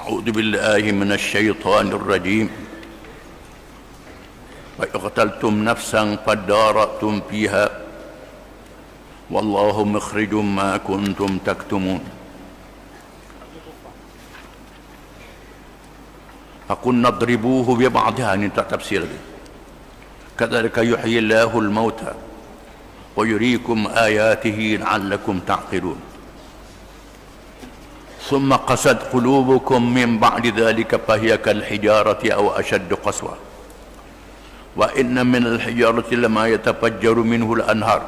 أعوذ بالله من الشيطان الرجيم وَإِقْتَلْتُمْ نَفْسًا فَادَّارَأْتُمْ فِيهَا وَاللَّهُ مُخْرِجٌ مَا كُنْتُمْ تَكْتُمُونَ. فَقُلْنَا اضْرِبُوهُ بِبَعْضِهَا. Ini tak tafsir lagi. كَذَلِكَ يُحْيِي اللَّهُ الْمَوْتَى وَيُرِيكُمْ آيَاتِهِ لَعَلَّكُمْ تَعْقِلُونَ. ثم قست قلوبكم من بعد ذلك فهي كالحجارة أو أشد قسوة وإن من الحجارة لما يتفجر منه الأنهار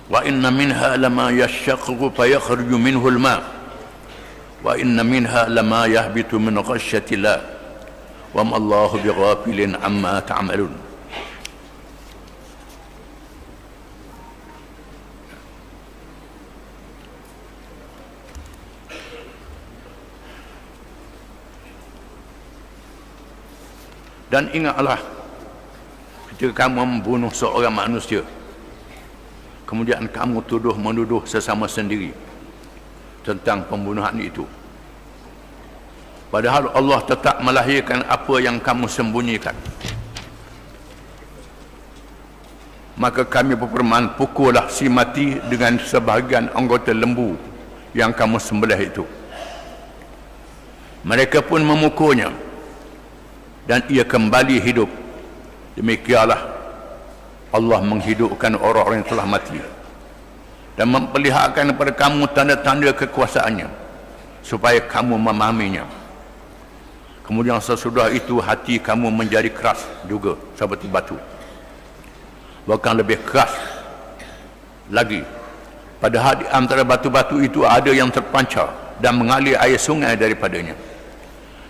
وإن منها لما يشقق فيخرج منه الماء وإن منها لما يهبط من خشية الله وما الله بغافل عما تعملون. Dan ingatlah ketika kamu membunuh seorang manusia, kemudian kamu menuduh sesama sendiri tentang pembunuhan itu, padahal Allah tetap melahirkan apa yang kamu sembunyikan. Maka kami berfirman, pukullah si mati dengan sebahagian anggota lembu yang kamu sembelih itu. Mereka pun memukulnya dan ia kembali hidup. Demikianlah Allah menghidupkan orang-orang yang telah mati dan memperlihatkan kepada kamu tanda-tanda kekuasaannya supaya kamu memahaminya. Kemudian sesudah itu hati kamu menjadi keras juga seperti batu, bahkan lebih keras lagi. Padahal di antara batu-batu itu ada yang terpancar dan mengalir air sungai daripadanya,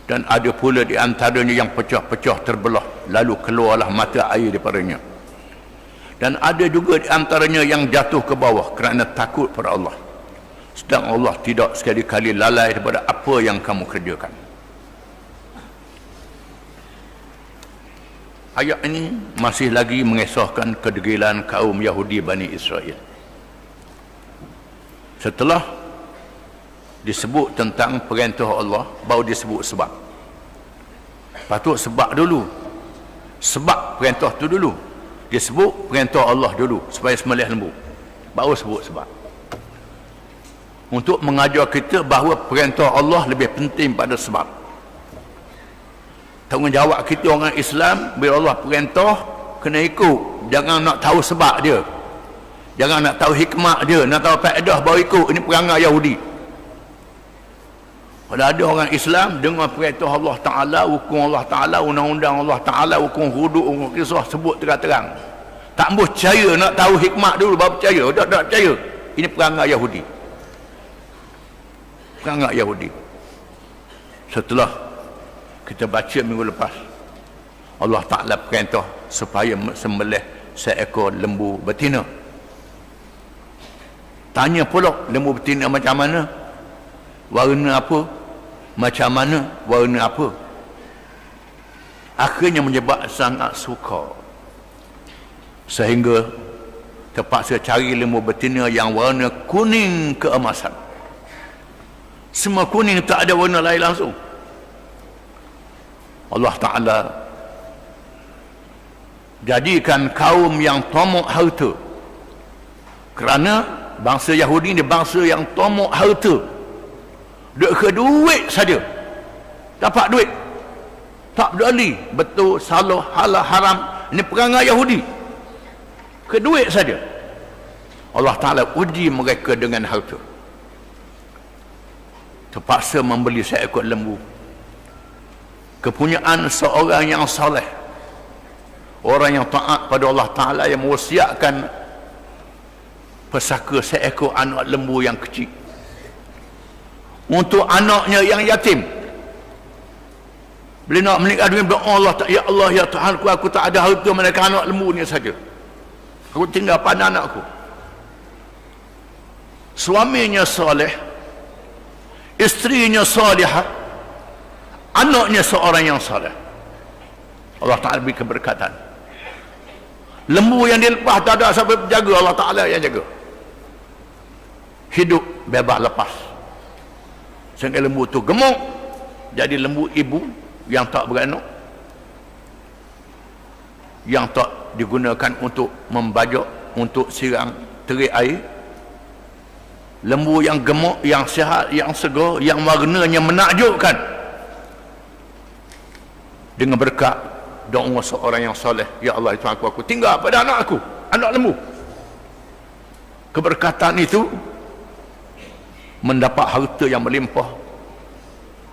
dan ada pula di antaranya yang pecah-pecah terbelah lalu keluarlah mata air daripadanya, dan ada juga di antaranya yang jatuh ke bawah kerana takut pada Allah, sedang Allah tidak sekali-kali lalai daripada apa yang kamu kerjakan. Ayat ini masih lagi mengesahkan kedegilan kaum Yahudi Bani Israel. Setelah disebut tentang perintah Allah, baru disebut sebab. Patut sebab dulu, sebab perintah tu dulu. Disebut perintah Allah dulu supaya sembelih lembu, baru sebut sebab. Untuk mengajar kita bahawa perintah Allah lebih penting pada sebab. Tanggungjawab kita orang Islam, bila Allah perintah kena ikut, jangan nak tahu sebab dia, jangan nak tahu hikmah dia, nak tahu faedah baru ikut. Ini perangai Yahudi. Kalau ada orang Islam dengar perintah Allah Ta'ala, hukum Allah Ta'ala, undang-undang Allah Ta'ala, hukum hudud, hukum kisah, sebut terang-terang, tak boleh percaya, nak tahu hikmah dulu baru percaya. Tak percaya. Ini perangai Yahudi, perangai Yahudi. Setelah kita baca minggu lepas, Allah Ta'ala perintah supaya sembelih seekor lembu betina. Tanya pula, lembu betina macam mana, warna apa, macam mana, warna apa. Akhirnya menyebab sangat suka, sehingga terpaksa cari lembu betina yang warna kuning keemasan. Semua kuning, tak ada warna lain langsung. Allah Ta'ala jadikan kaum yang tomok harta, kerana bangsa Yahudi ni bangsa yang tomok harta. Duk ke duit saja, dapat duit, tak peduli betul salah halal haram. Ini perangai Yahudi, ke duit saja. Allah Ta'ala uji mereka dengan harta, terpaksa membeli seekor lembu, kepunyaan seorang yang soleh, orang yang taat pada Allah Ta'ala, yang mewasiatkan pesaka seekor anak lembu yang kecil untuk anaknya yang yatim. Bila nak menikah dunia, berdoa Allah, ya Allah, ya Tuhan aku tak ada harta melainkan anak lembu ni saja. Aku tinggal pada anakku. Suaminya soleh, isterinya solehah, anaknya seorang yang soleh. Allah Ta'ala beri keberkatan. Lembu yang dilepas tak ada siapa jaga, Allah Ta'ala yang jaga. Hidup bebas lepas. sehingga lembu tu gemuk jadi lembu ibu yang tak beranak, yang tak digunakan untuk membajak, untuk siram terik air. Lembu yang gemuk, yang sihat, yang segar, yang warnanya menakjubkan, dengan berkat doa seorang yang soleh, ya Allah itu aku tinggal pada anak aku, anak lembu. Keberkatan itu mendapat harta yang melimpah,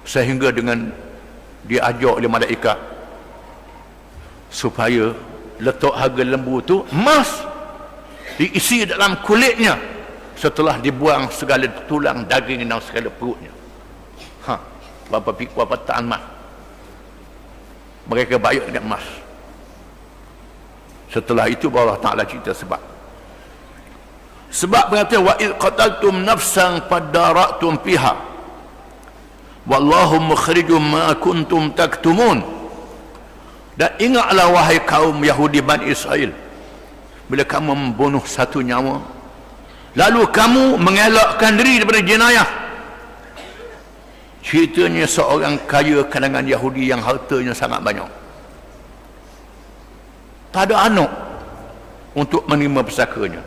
sehingga dengan diajak oleh malaikat supaya letak harga lembu tu emas diisi dalam kulitnya setelah dibuang segala tulang, daging dan segala perutnya. Berapa tan emas mereka bayar dengan emas. Setelah itu Allah Ta'ala cerita sebab berkata wa id qataltum nafsan fadara'tum fiha wallahu mukhrijum ma kuntum taktumun. Dan ingatlah wahai kaum Yahudi Bani Israel, bila kamu membunuh satu nyawa lalu kamu mengelakkan diri daripada jenayah. Ceritanya seorang kaya kalangan Yahudi yang hartanya sangat banyak, tak ada anak untuk menerima pesakanya.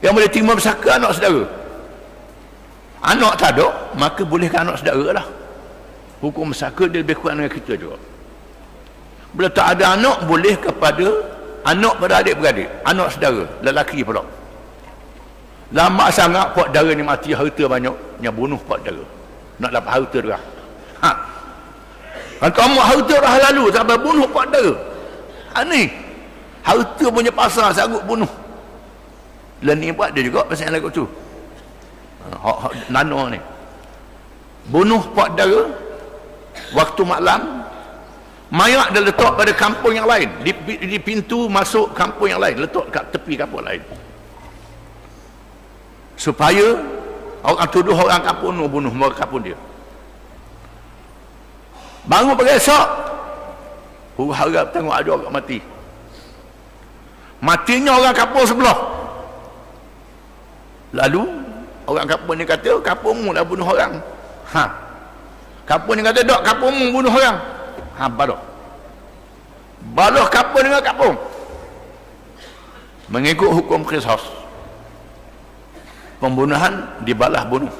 Yang boleh terima pesaka anak saudara. Anak tak ada, maka bolehkan anak saudara lah. Hukum pesaka dia lebih kurang dengan kita juga. Bila tak ada anak, boleh kepada anak pada adik-beradik, anak saudara lelaki pula. Lama sangat pak dara ni mati, harta banyak, yang bunuh pak dara nak dapat harta dah. Kalau kamu harta dah lalu sampai bunuh pak dara, ni harta punya pasal sanggup bunuh. Dan ni buat dia juga pasal lagu tu. Nano ni bunuh pak dara waktu malam, mayat dia letak pada kampung yang lain, di pintu masuk kampung yang lain, letak kat tepi kampung lain, supaya orang tuduh orang kampung tu bunuh mereka kampung dia. Bangun pagi esok, harap tengok ada orang mati. Matinya orang kampung sebelah. Lalu orang kampung ni kata, kampungmu dah bunuh orang. Kampung ni kata, tak, kampungmu bunuh orang. Balah kampung dengan kampung mengikut hukum qisas. Pembunuhan dibalas bunuh.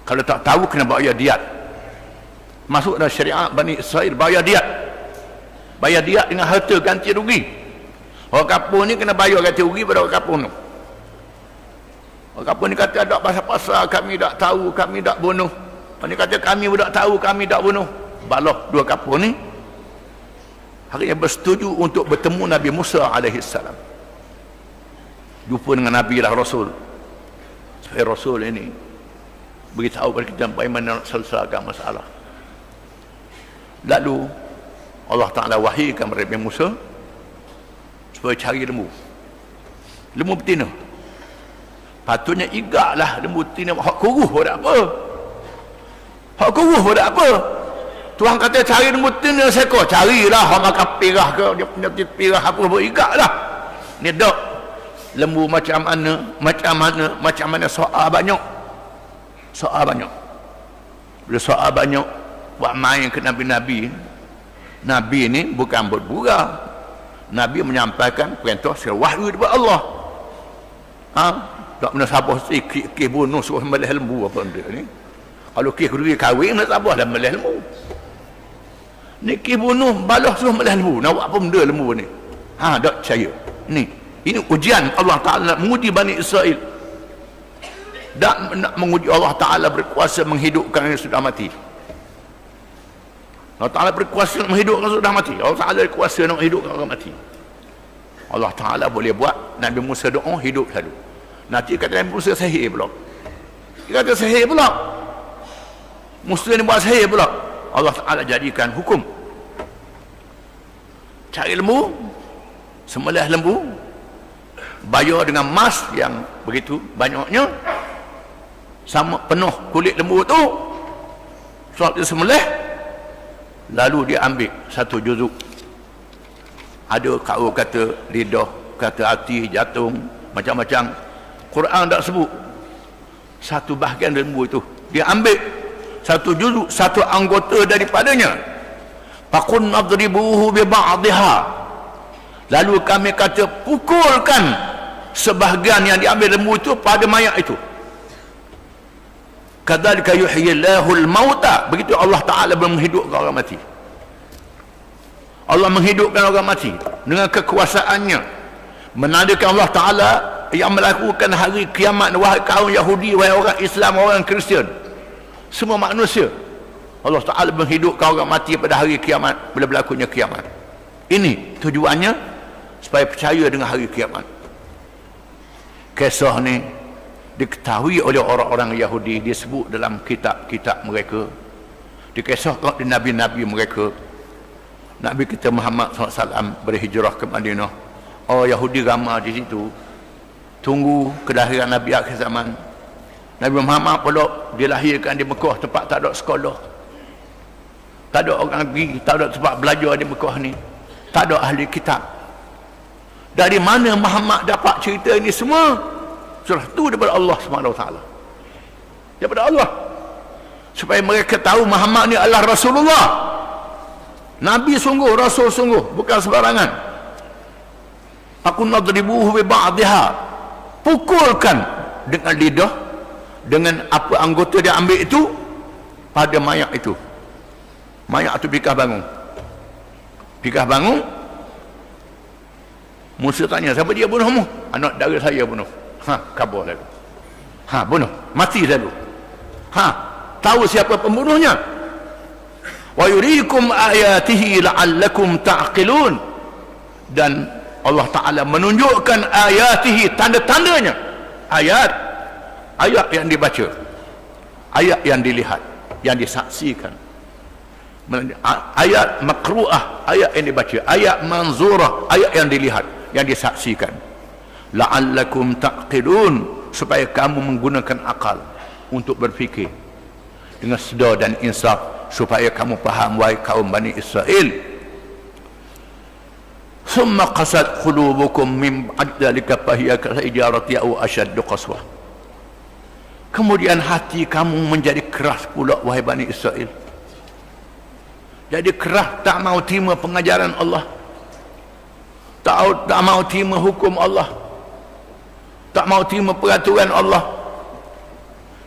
Kalau tak tahu kena bayar diat. Masuk dalam syariat Bani Israel, bayar diat. Bayar diat dengan harta ganti rugi. Orang kampung ni kena bayar ganti rugi pada orang kampung tu. Orang kampung ni kata, tak pasal-pasal kami tak tahu, kami tak bunuh. Orang ni kata, kami tak tahu, kami tak bunuh. Balah dua kampung ni akhirnya bersetuju untuk bertemu Nabi Musa AS. Jumpa dengan Nabi lah Rasul, supaya Rasul ini beritahu kepada kita bagaimana nak selesaikan masalah. Lalu Allah Ta'ala wahykan kepada Nabi Musa supaya cari lembu betina. Patutnya igaklah lembu betina. Hak kuruh pun tak apa, hak kuruh pun tak apa. Tuhan kata cari lembu betina seekor, carilah. Hak makan pirah ke, dia punya pirah apa pun, igaklah. Ni dok lembu macam mana soal banyak. Bila soal banyak buat main ke Nabi-Nabi. Nabi ni bukan bergurau. Nabi menyampaikan perintah secara wahyu daripada Allah. Tak pernah sabar sikit bunuh suruh melih lembu apa benda ni. Kalau kes kahwin nak sabar dah melih lembu. Ni kes bunuh balah suruh melih lembu. Nak buat apa benda lembu ni? Tak percaya. Ini ujian Allah Ta'ala menguji Bani Israel. Dan nak menguji Allah Ta'ala berkuasa menghidupkan yang sudah mati. Allah Ta'ala berkuasa nak menghidupkan yang sudah mati. Allah Ta'ala berkuasa nak menghidupkan orang mati. Allah Ta'ala boleh buat Nabi Musa doa hidup selalu. Nanti kata Nabi Musa sihir pula. Dia kata sihir pula. Musa ni buat sihir pula. Allah Ta'ala jadikan hukum. Cari lembu, sembelih lembu, bayar dengan emas yang begitu banyaknya, sama penuh kulit lembu tu, soal dia sembelih, lalu dia ambil satu juzuk. Ada kau kata lidah, kata hati, jantung, macam-macam. Quran tak sebut. satu bahagian lembu itu, dia ambil satu juzuk, satu anggota daripadanya. Faqul nadribuhu bi ba'dihha, lalu kami kata pukulkan sebahagian yang diambil lembu itu pada mayat itu. Kadzalika yuhyillahu al-mauta, begitu Allah Taala menghidupkan orang mati. Allah menghidupkan orang mati dengan kekuasaannya. Menandakan Allah Taala yang melakukan hari kiamat. Wahai kaum Yahudi, wahai orang Islam, orang Kristian, semua manusia, Allah Taala menghidupkan orang mati pada hari kiamat, bila berlakunya kiamat. Ini tujuannya supaya percaya dengan hari kiamat. Kisah ni diketahui oleh orang-orang Yahudi, disebut dalam kitab-kitab mereka, dikisahkan di nabi-nabi mereka. Nabi kita Muhammad SAW berhijrah ke Madinah, orang Yahudi ramai di situ tunggu kelahiran Nabi akhir zaman. Nabi Muhammad pula dilahirkan di Mekah, tempat tak ada sekolah, tak ada orang pergi, tak ada tempat belajar di Mekah ni, tak ada ahli kitab. Dari mana Muhammad dapat cerita ini semua? Surah itu daripada Allah SWT, daripada Allah, supaya mereka tahu Muhammad ni adalah Rasulullah, Nabi sungguh, Rasul sungguh, bukan sembarangan. Aku nadribuhu bi ba'dihha, pukulkan dengan lidah, dengan apa anggota dia ambil itu pada mayat itu. Mayat itu pikah bangun. Pikah bangun. Musa tanya, siapa dia bunuhmu? Anak dara saya bunuh. Kabur lalu. Bunuh. Mati lalu. Tahu siapa pembunuhnya? Wa yuriikum ayatihi la'allakum ta'qilun. Dan Allah Ta'ala menunjukkan ayatihi, tanda-tandanya. Ayat yang dibaca, ayat yang dilihat, yang disaksikan. Ayat makru'ah, ayat yang dibaca. Ayat manzurah, ayat yang dilihat, yang disaksikan. La'allakum ta'qilun, supaya kamu menggunakan akal untuk berfikir dengan sedar dan insaf, supaya kamu faham, wahai kaum Bani Israel. Summa qasat qulubukum min ba'dalika fahiya kal-hijarati aw ashaddu qaswah. Kemudian hati kamu menjadi keras pula, wahai Bani Israel. Jadi keras, tak mau terima pengajaran Allah, tak mau terima hukum Allah, tak mau terima peraturan Allah.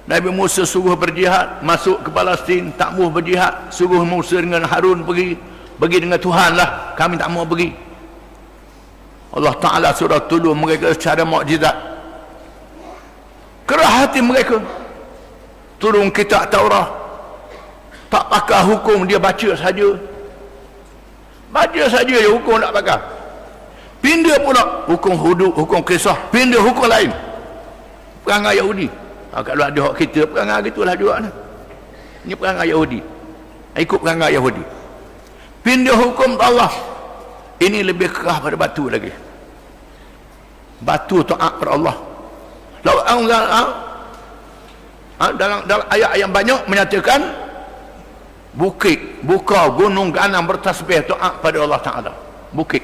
Nabi Musa suruh berjihad, masuk ke Palestin, tak mau berjihad. Suruh Musa dengan Harun pergi dengan Tuhan lah, kami tak mau pergi. Allah Ta'ala sudah tolong mereka secara mukjizat. Kerah hati mereka, turun kitab Taurat, tak pakai hukum, dia baca saja, dia hukum tak pakai. Pindah pula hukum hudud, hukum kisah, pindah hukum lain, perangai Yahudi. Kalau ada hak kita, perangai gitulah juga ni. Ini perangai Yahudi, ikut perangai Yahudi. Pindah hukum Allah. Ini lebih kerah pada batu lagi. Batu taat pada Allah. Dalam ayat yang banyak menyatakan bukit, buka, gunung, ganang bertasbih taat pada Allah Ta'ala. Bukit.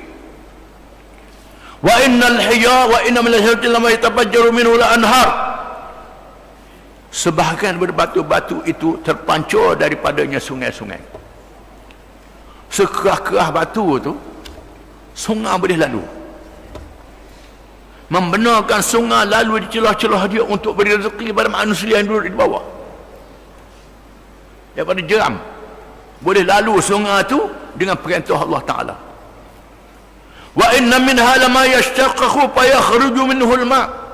Wa innal hiya wa inna min al-hijrati lama yatafajjaru minhu al-anhar. Sebahagian berbatu-batu itu terpancur daripadanya sungai-sungai. Sekerah-kerah batu itu, sungai boleh lalu. Membenarkan sungai lalu di celah-celah dia untuk beri rezeki pada manusia yang duduk di bawah. Daripada jeram, boleh lalu sungai itu dengan perintah Allah Ta'ala. Wa inna minha lama yashtaqqu fa yakhruju minhu al-ma'.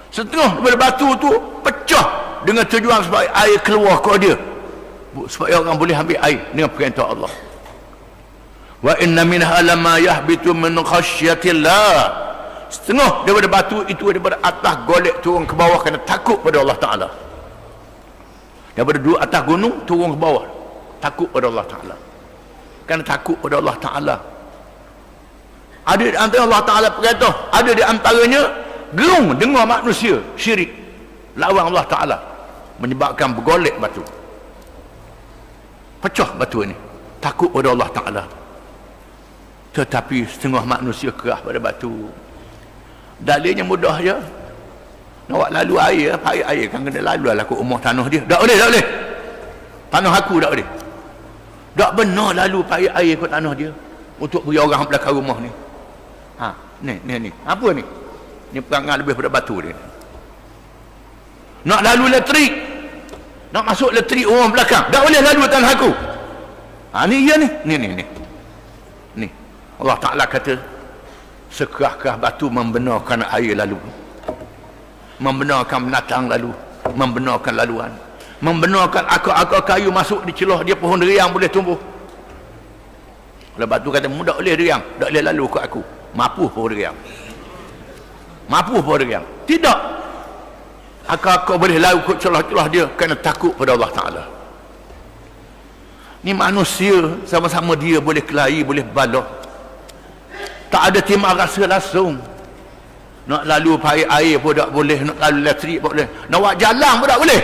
Setengah daripada batu tu pecah dengan tujuan supaya air keluar ke dia, supaya orang boleh ambil air dengan perintah Allah. Wa inna minha lama yahbitu min khasyatillah. Setengah daripada batu itu daripada atas golek turun ke bawah kerana takut pada Allah Ta'ala. Daripada dua atas gunung turun ke bawah, takut pada Allah Ta'ala. Kerana takut pada Allah Ta'ala. Ada di antara Allah Ta'ala perintah, ada di antaranya gerung dengar manusia syirik lawan Allah Ta'ala, menyebabkan bergolek batu, pecah batu ini, takut pada Allah Ta'ala. Tetapi setengah manusia kerah pada batu. Dalilnya mudah je. Nak lalu air, air kan kena lalu lah ke rumah tanah dia. Tak boleh, tak boleh. Tanah aku tak boleh. Tak benar lalu air ke tanah dia untuk beri orang belakang rumah ni. Ni. Apa ni? Ni perangai lebih pada batu dia. Nak lalu elektrik, nak masuk elektrik orang belakang, tak boleh lalu tanah aku. Ni ya ni. Ni. Allah Ta'ala kata, sekerah-kerah batu membenarkan air lalu, membenarkan binatang lalu, membenarkan laluan, membenarkan akar-akar kayu masuk di celah dia, pohon riang boleh tumbuh. Kalau batu kata, tak boleh riang, tak boleh lalu ke aku. Mapuh pohon riang. Mapuh pohon riang. Tidak. Akar-akar boleh lalu ke celah-celah dia kerana takut pada Allah Ta'ala. Ni manusia, sama-sama dia boleh kelahi, boleh balah. Tak ada timbal rasa langsung. Nak lalu air pun tak boleh, nak lalu elektrik pun boleh, nak buat jalan pun tak boleh.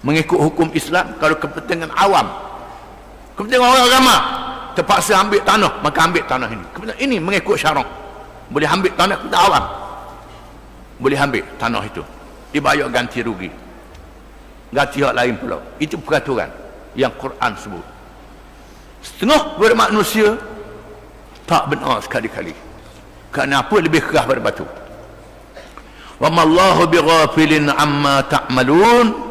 Mengikut hukum Islam, kalau kepentingan awam, kepentingan orang ramai terpaksa ambil tanah, maka ambil tanah ini. Kepentingan ini mengikut syarak, boleh ambil tanah kepentingan awam, boleh ambil tanah itu, dibayar ganti rugi, ganti hak lain pula. Itu peraturan yang Quran sebut. Setengah pada manusia tak benar sekali-kali. Kenapa lebih kerah pada batu? Wa mallahu bighafilin amma ta'malun.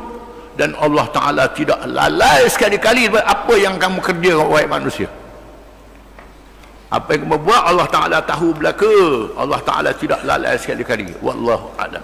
Dan Allah Ta'ala tidak lalai sekali-kali apa yang kamu kerja, wahai manusia. Apa yang kamu buat, Allah Ta'ala tahu belaka. Allah Ta'ala tidak lalai sekali-kali. Wallahu a'lam.